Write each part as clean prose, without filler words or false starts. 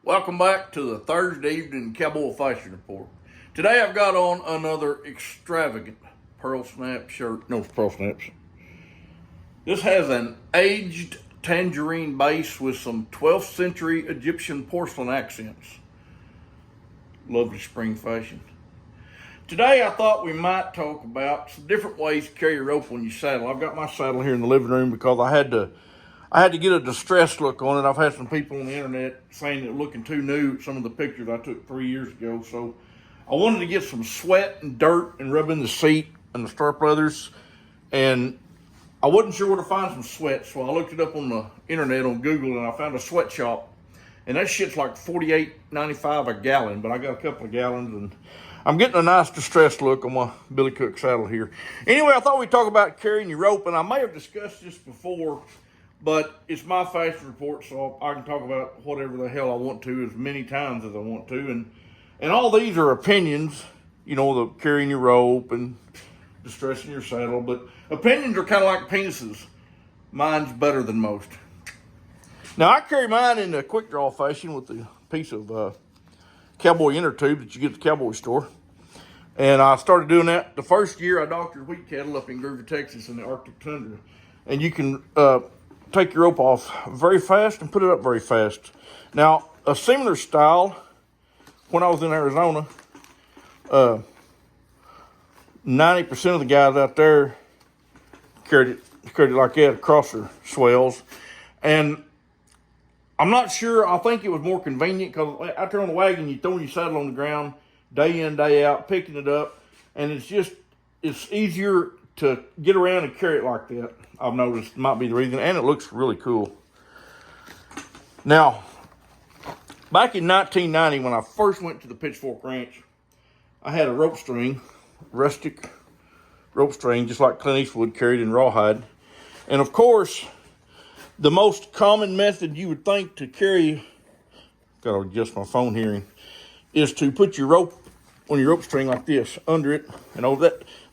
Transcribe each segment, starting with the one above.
Welcome back to the Thursday evening Cowboy Fashion Report. Today I've got on another extravagant pearl snap shirt. No, pearl snaps. This has an aged tangerine base with some 12th century Egyptian porcelain accents. Lovely spring fashion. Today I thought we might talk about some different ways to carry your rope when you saddle. I've got my saddle here in the living room because I had to get a distressed look on it. I've had some people on the internet saying it looking too new at some of the pictures I took 3 years ago. So I wanted to get some sweat and dirt and rub in the seat and the stirrup leathers. And I wasn't sure where to find some sweat. So I looked it up on the internet on Google and I found a sweatshop. And that shit's like $48.95 a gallon, but I got a couple of gallons and I'm getting a nice distressed look on my Billy Cook saddle here. Anyway, I thought we'd talk about carrying your rope, and I may have discussed this before, but it's my fashion report, so I can talk about whatever the hell I want to as many times as I want to. And all these are opinions, you know, the carrying your rope and distressing your saddle, but opinions are kind of like penises. Mine's better than most. Now, I carry mine in a quick draw fashion with a piece of Cowboy inner tube that you get at the Cowboy store. And I started doing that the first year I doctored wheat cattle up in Groover, Texas in the Arctic tundra. And you can take your rope off very fast and put it up very fast. Now, a similar style, when I was in Arizona, 90% of the guys out there carried it like that across their swells. And I'm not sure. I think it was more convenient because out there on the wagon, you throw your saddle on the ground day in, day out, picking it up. And it's easier to get around and carry it like that. I've noticed might be the reason. And it looks really cool. Now, back in 1990, when I first went to the Pitchfork Ranch, I had a rope string, rustic rope string, just like Clint Eastwood carried in rawhide. And of course, the most common method you would think to carry, gotta adjust my phone hearing, is to put your rope on your rope string like this, under it. You know,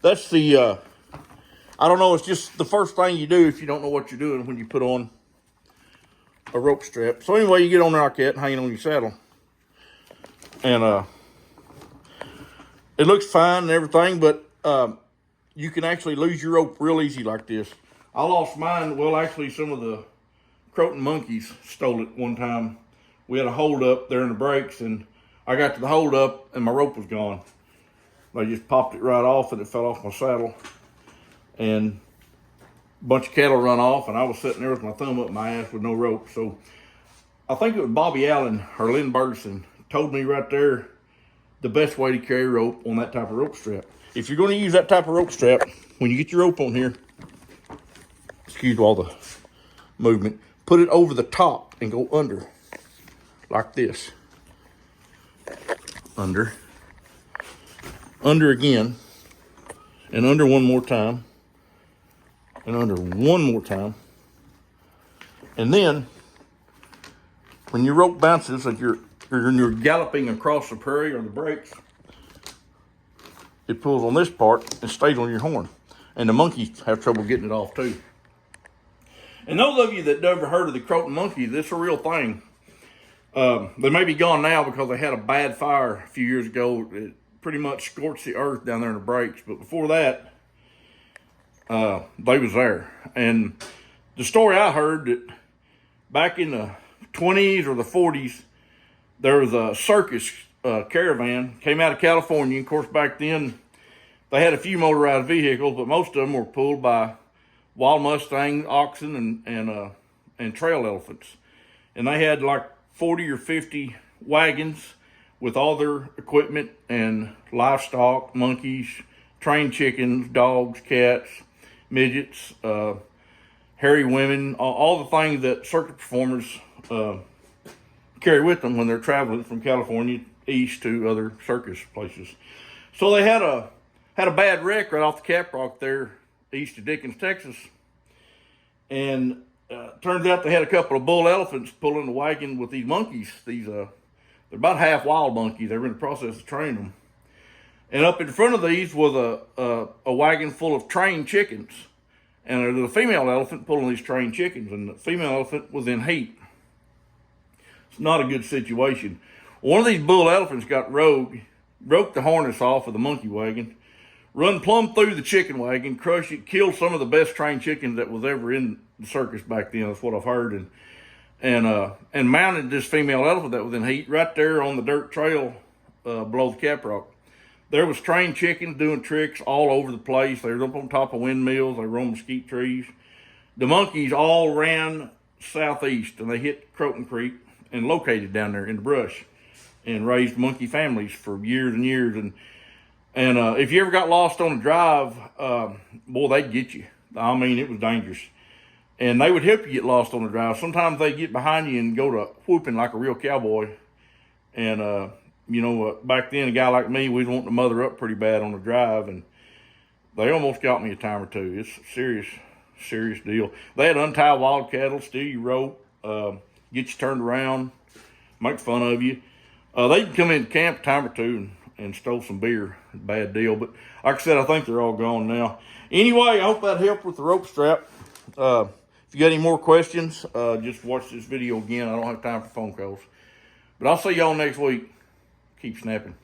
that's the, I don't know, it's just the first thing you do if you don't know what you're doing when you put on a rope strap. So anyway, you get on there like that, hanging on your saddle. And it looks fine and everything, but you can actually lose your rope real easy like this. I lost mine, well, actually some of the Croton monkeys stole it one time. We had a hold up there in the breaks, and I got to the hold up and my rope was gone. They just popped it right off and it fell off my saddle. And a bunch of cattle run off, and I was sitting there with my thumb up my ass with no rope. So I think it was Bobby Allen or Lynn Bergeson told me right there the best way to carry rope on that type of rope strap. If you're going to use that type of rope strap, when you get your rope on here, excuse all the movement, put it over the top and go under like this. Under again, and under one more time, and under one more time. And then when your rope bounces and you're galloping across the prairie or the breaks, it pulls on this part and stays on your horn. And the monkeys have trouble getting it off too. And those of you that never heard of the Croton monkey, this is a real thing. They may be gone now because they had a bad fire a few years ago. It pretty much scorched the earth down there in the breaks. But before that, they was there. And the story I heard that back in the 20s or the 40s, there was a circus caravan, came out of California. Of course, back then, they had a few motorized vehicles, but most of them were pulled by wild Mustang, oxen, and trail elephants. And they had like 40 or 50 wagons with all their equipment and livestock, monkeys, trained chickens, dogs, cats, midgets, hairy women, all the things that circus performers carry with them when they're traveling from California east to other circus places. So they had a bad wreck right off the Caprock there east of Dickens, Texas. And turns out they had a couple of bull elephants pulling the wagon with these monkeys. They're about half wild monkeys. They were in the process of training them. And up in front of these was a wagon full of trained chickens. And there was a female elephant pulling these trained chickens, and the female elephant was in heat. It's not a good situation. One of these bull elephants got rogue, broke the harness off of the monkey wagon, run plumb through the chicken wagon, crushed it, killed some of the best trained chickens that was ever in the circus back then. That's what I've heard. And mounted this female elephant that was in heat right there on the dirt trail below the cap rock. There was trained chickens doing tricks all over the place. They were up on top of windmills. They were on mesquite trees. The monkeys all ran southeast, and they hit Croton Creek and located down there in the brush and raised monkey families for years and years. And if you ever got lost on a drive, boy, they'd get you. I mean, it was dangerous. And they would help you get lost on the drive. Sometimes they'd get behind you and go to whooping like a real cowboy. And, back then, a guy like me, we was wanting to mother up pretty bad on the drive. And they almost got me a time or two. It's a serious deal. They had untie wild cattle, steal your rope, get you turned around, make fun of you. They'd come into camp a time or two and stole some beer. Bad deal. But like I said, I think they're all gone now. Anyway, I hope that helped with the rope strap. If you got any more questions, just watch this video again. I don't have time for phone calls. But I'll see y'all next week. Keep snapping.